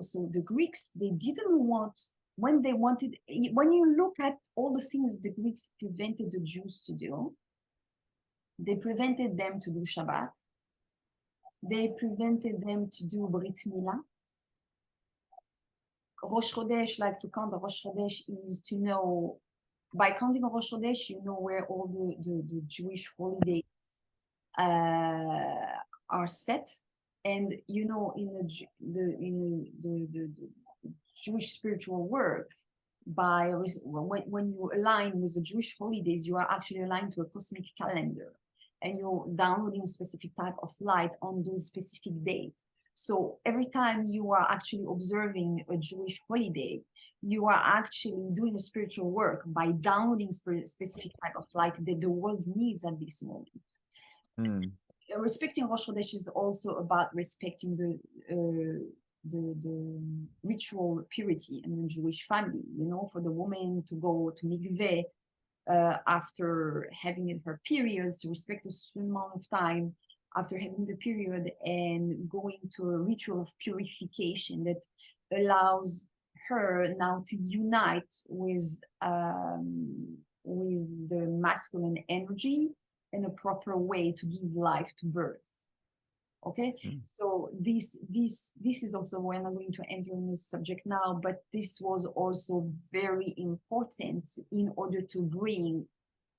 so the Greeks, they didn't want, when you look at all the things the Greeks prevented the Jews to do, they prevented them to do Shabbat. They prevented them to do Brit Mila. Rosh Chodesh, like to count the Rosh Chodesh, is to know, by counting Rosh Chodesh, you know where all the Jewish holidays are set. And you know, in the Jewish spiritual work, when you align with the Jewish holidays, you are actually aligned to a cosmic calendar, and you're downloading a specific type of light on those specific dates. So every time you are actually observing a Jewish holiday, you are actually doing a spiritual work by downloading specific type of light that the world needs at this moment. Respecting Rosh Chodesh is also about respecting the ritual purity in the Jewish family. You know, for the woman to go to mikveh after having her periods, to respect a certain amount of time after having the period, and going to a ritual of purification that allows her now to unite with the masculine energy in a proper way to give life to birth. Okay, so this is also, we're not going to enter in this subject now, but this was also very important in order to bring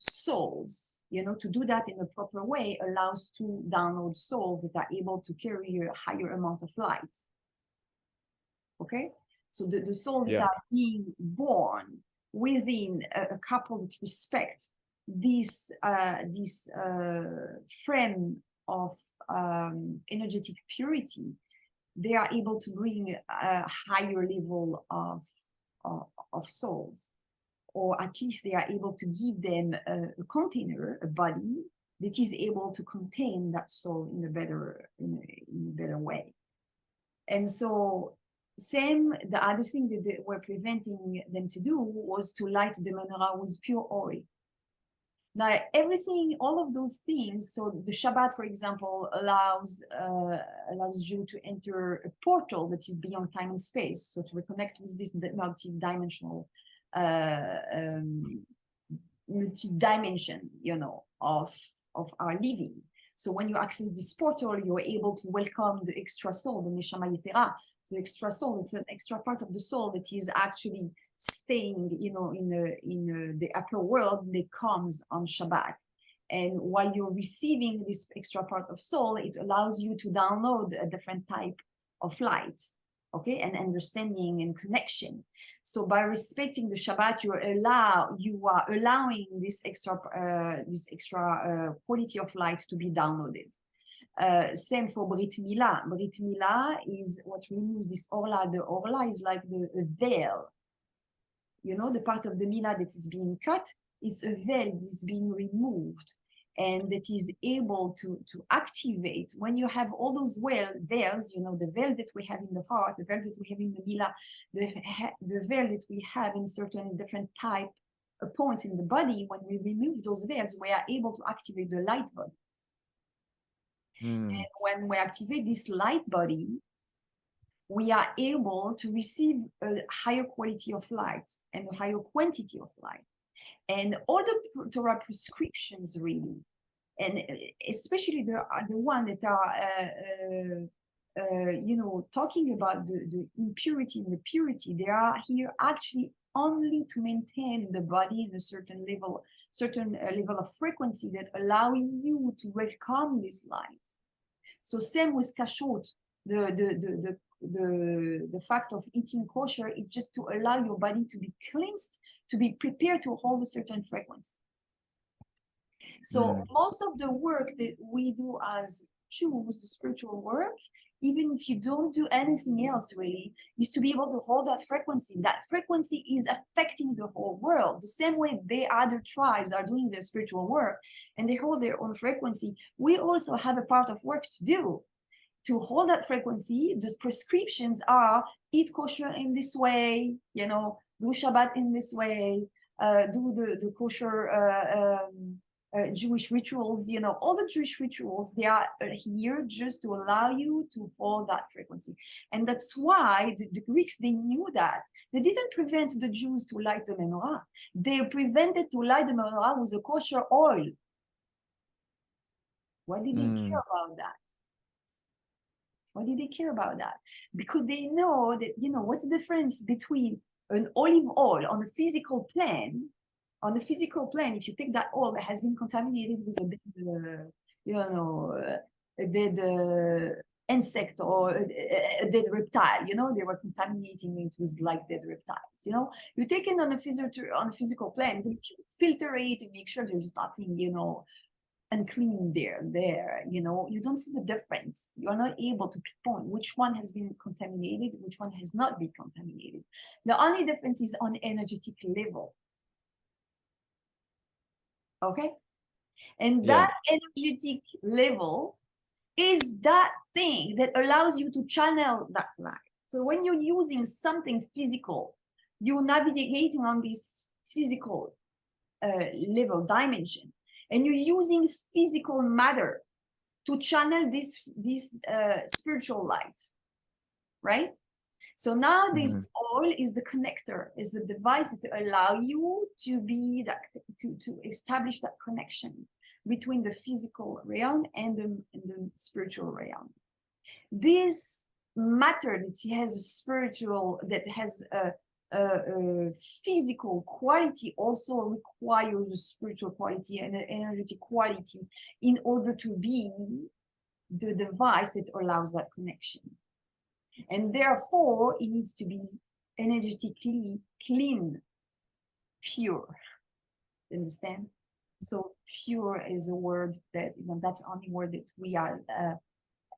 souls, you know, to do that in a proper way allows to download souls that are able to carry a higher amount of light. Okay, so the souls that are being born within a couple that respect this frame of energetic purity, they are able to bring a higher level of souls, or at least they are able to give them a container, a body that is able to contain that soul in a better way. And so the other thing that they were preventing them to do was to light the menorah with pure oil. Now, all of those things, so the Shabbat, for example, allows you to enter a portal that is beyond time and space, so to reconnect with this multi-dimensional, multi-dimension, you know, of our living. So when you access this portal, you're able to welcome the extra soul, the Neshama Yetera, the extra soul. It's an extra part of the soul that is actually staying, you know, in the upper world that comes on Shabbat. And while you're receiving this extra part of soul, it allows you to download a different type of light, okay, and understanding and connection. So by respecting the Shabbat, you are allowing this extra quality of light to be downloaded. Same for Brit Mila. Brit Mila is what removes this orla. The orla is like the veil. You know, the part of the Mila that is being cut, it's a veil that is being removed, and that is able to activate when you have all those veils, you know, the veil that we have in the heart, the veil that we have in the Mila, the veil that we have in certain different type of points in the body. When we remove those veils, we are able to activate the light body. And when we activate this light body, we are able to receive a higher quality of light and a higher quantity of light. And all the Torah prescriptions, really, and especially the one that are, you know, talking about the impurity and the purity, they are here actually only to maintain the body in a certain level of frequency that allow you to welcome this light. So same with kashrut, the fact of eating kosher is just to allow your body to be cleansed, to be prepared to hold a certain frequency. So most of the work that we do as Jews, the spiritual work, even if you don't do anything else really, is to be able to hold that frequency. That frequency is affecting the whole world. The same way the other tribes are doing their spiritual work and they hold their own frequency, we also have a part of work to do. To hold that frequency, the prescriptions are eat kosher in this way, you know, do Shabbat in this way, do the kosher Jewish rituals, you know, all the Jewish rituals, they are here just to allow you to hold that frequency. And that's why the Greeks, they knew that. They didn't prevent the Jews to light the menorah. They prevented to light the menorah with a kosher oil. Why did they care about that? Why did they care about that? Because they know that, you know, what's the difference between an olive oil on a physical plane, if you take that oil that has been contaminated with a dead, a dead insect or a dead reptile, you know, they were contaminating it with like dead reptiles, you know, you take it on a physical plane, but if you filter it and make sure there's nothing, you know, unclean there, you know, you don't see the difference. You're not able to pinpoint which one has been contaminated, which one has not been contaminated. The only difference is on energetic level. Okay, and that energetic level is that thing that allows you to channel that light. So when you're using something physical, you're navigating on this physical level dimension, and you're using physical matter to channel this spiritual light, right? So now this oil is the connector, is the device to allow you to be that, to establish that connection between the physical realm and the spiritual realm. This matter that has a spiritual, that has a physical quality, also requires a spiritual quality and an energetic quality in order to be the device that allows that connection. And therefore, it needs to be energetically clean, pure. Understand? So pure is a word that, you know, that's the only word that we are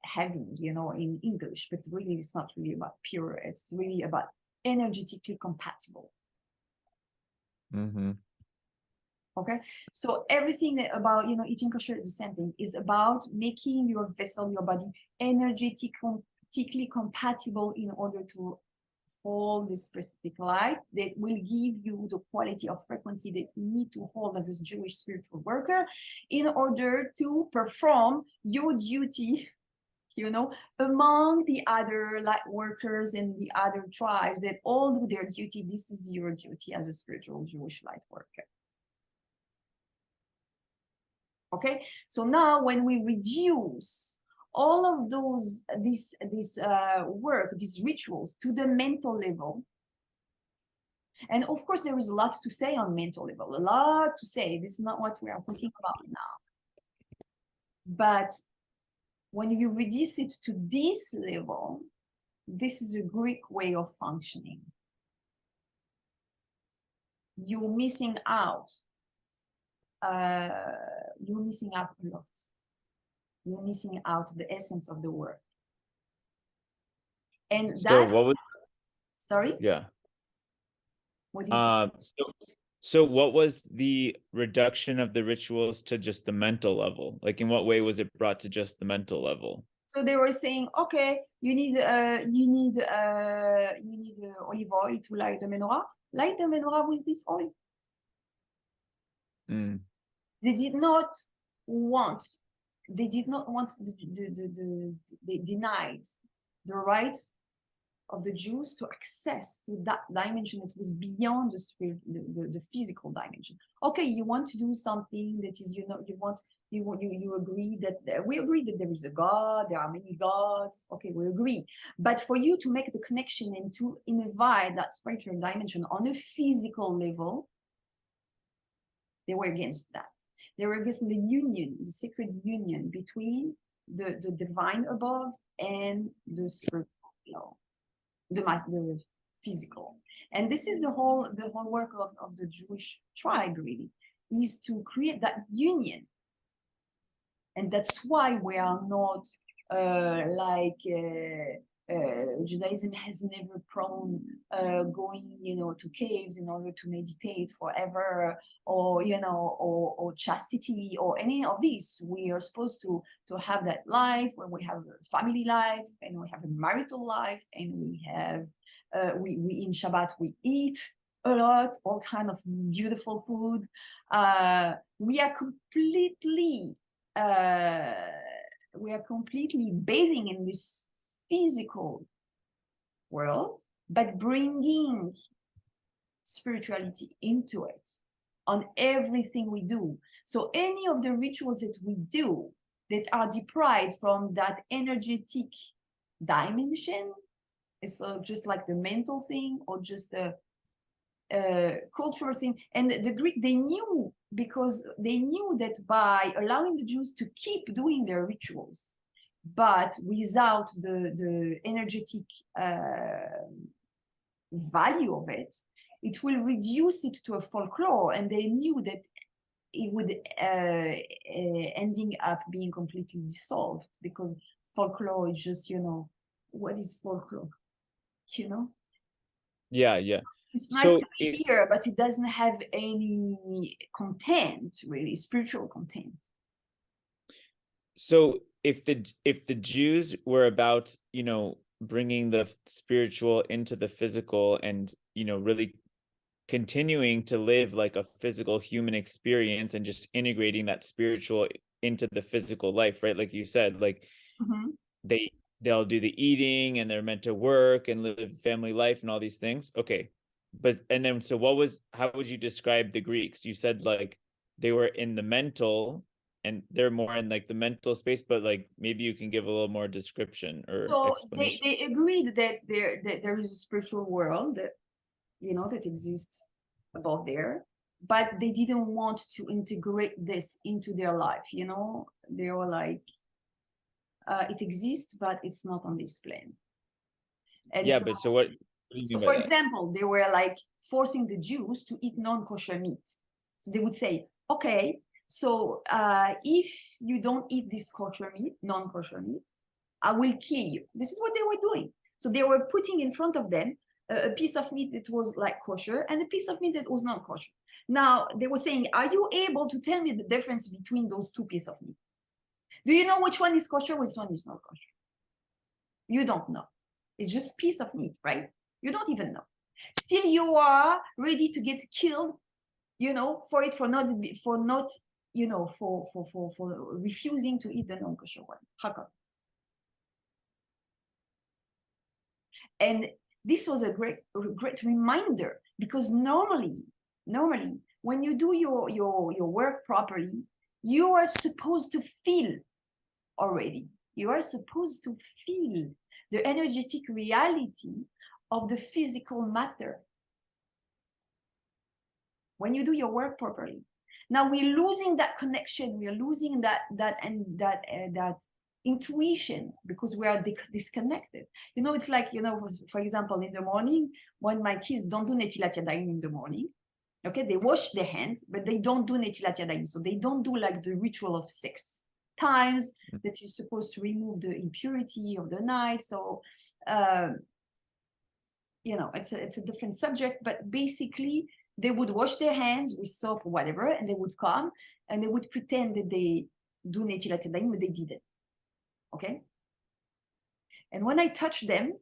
having, you know, in English, but really it's not really about pure. It's really about energetically compatible. Okay, so everything that about, you know, eating kosher is the same thing, is about making your vessel, your body energetically compatible in order to hold this specific light that will give you the quality of frequency that you need to hold as a Jewish spiritual worker in order to perform your duty, you know, among the other light workers and the other tribes that all do their duty. This is your duty as a spiritual Jewish light worker. Okay, so now when we reduce all of those, this work, these rituals to the mental level, and of course there is a lot to say on mental level, a lot to say. This is not what we are talking about now. But when you reduce it to this level, this is a Greek way of functioning. You're missing out. You're missing out a lot. You're missing out the essence of the work. And so that's, what was, sorry? Yeah. What do you say? So what was the reduction of the rituals to just the mental level? Like, in what way was it brought to just the mental level? So they were saying, okay, you need olive oil to light the menorah. Light the menorah with this oil. They did not want. They denied the right of the Jews to access to that dimension that was beyond the spirit, the physical dimension. Okay, you want to do something that is, you know, you agree that we agree that there is a God, there are many gods. Okay, we agree. But for you to make the connection and to invite that spiritual dimension on a physical level, they were against that. They were against the union, the sacred union between the divine above and the spiritual below. The physical. And this is the whole work of the Jewish tribe, really, is to create that union. And that's why we are not Judaism has never prone going, you know, to caves in order to meditate forever, or, you know, or chastity, or any of these. We are supposed to have that life where we have a family life, and we have a marital life, and we have we in Shabbat we eat, a lot, all kind of beautiful food. We are completely bathing in this physical world, but bringing spirituality into it on everything we do. So any of the rituals that we do that are deprived from that energetic dimension, it's just like the mental thing or just the cultural thing. And the Greek, they knew, because they knew that by allowing the Jews to keep doing their rituals, but without the energetic value of it, it will reduce it to a folklore. And they knew that it would ending up being completely dissolved, because folklore is just, what is folklore? Yeah. It's nice to hear, but it doesn't have any content, really, spiritual content. So if the Jews were about, bringing the spiritual into the physical and, really continuing to live like a physical human experience and just integrating that spiritual into the physical life, right? Like you said, like they'll do the eating and they're meant to work and live family life and all these things. Okay. But, and then, so how would you describe the Greeks? You said like they were in the mental and they're more in like the mental space, but like maybe you can give a little more description or explanation. They agreed that there is a spiritual world that, that exists above there, but they didn't want to integrate this into their life. They were like, it exists, but it's not on this plane. And yeah, but so what do you mean by for that? example, they were like forcing the Jews to eat non-kosher meat. So they would say, okay, so if you don't eat this kosher meat, non-kosher meat, I will kill you. This is what they were doing. So they were putting in front of them a piece of meat that was like kosher and a piece of meat that was not kosher. Now they were saying, are you able to tell me the difference between those two pieces of meat? Do you know which one is kosher, which one is not kosher? You don't know. It's just piece of meat, right? You don't even know. Still, you are ready to get killed, for refusing to eat the non-kosher one. How come? And this was a great reminder, because normally, when you do your work properly, you are supposed to feel already. You are supposed to feel the energetic reality of the physical matter when you do your work properly. Now we're losing that connection. We are losing that intuition, because we are disconnected. It's like, for example, in the morning, when my kids don't do Netilat Yadayim in the morning, okay, they wash their hands, but they don't do Netilat Yadayim. So they don't do like the ritual of 6 times that is supposed to remove the impurity of the night. So, it's a different subject, but basically they would wash their hands with soap or whatever, and they would come and they would pretend that they do Netilat Yadayim, but they didn't. Okay? And when I touch them,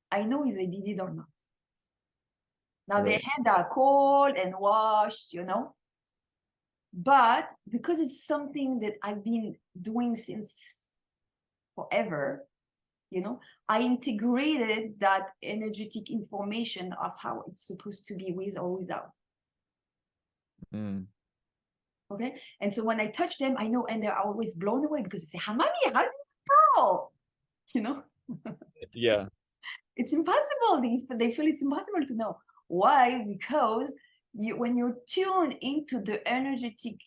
I know if they did it or not. Now their hands are cold and washed, but because it's something that I've been doing since forever, I integrated that energetic information of how it's supposed to be, with or without. Okay? And so when I touch them, I know, and they're always blown away, because they say, Hamami, how did you know? Yeah. It's impossible. They feel it's impossible to know. Why? Because when you're tuned into the energetic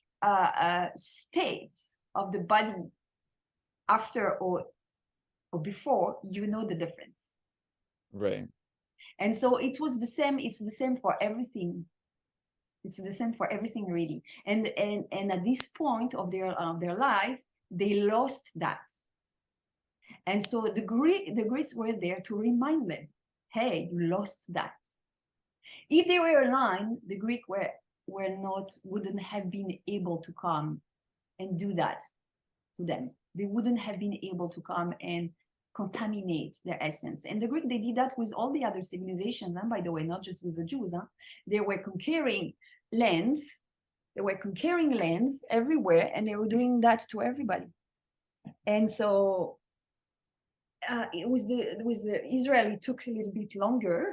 state of the body after or before, you know the difference. Right. And so it was the same. It's the same for everything. It's the same for everything, really. And at this point of their life, they lost that. And so the Greeks were there to remind them, hey, you lost that. If they were aligned, the Greeks wouldn't have been able to come and do that to them. They wouldn't have been able to come and contaminate their essence. And the Greek, they did that with all the other civilizations, and by the way, not just with the Jews. They were conquering lands. They were conquering lands everywhere, and they were doing that to everybody. And so it was the Israel, it took a little bit longer,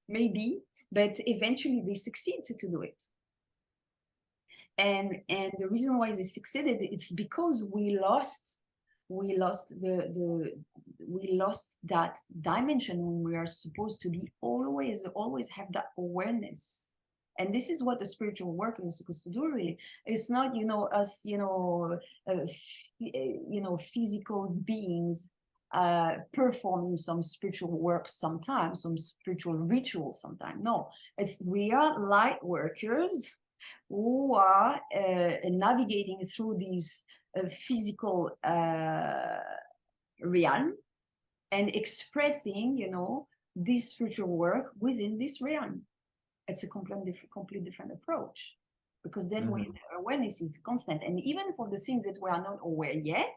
maybe, but eventually they succeeded to do it. And the reason why they succeeded, it's because we lost that dimension when we are supposed to be always have that awareness. And this is what the spiritual worker is supposed to do, really. It's not, us, physical beings performing some spiritual work sometimes, some spiritual ritual sometimes. No, we are light workers who are navigating through these physical realm and expressing, this spiritual work within this realm. It's a completely different approach, because then when awareness is constant, and even for the things that we are not aware yet,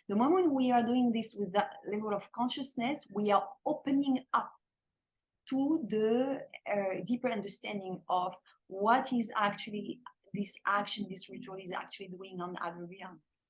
the moment we are doing this with that level of consciousness, we are opening up to the deeper understanding of what is actually this action, this ritual is actually doing on other realms.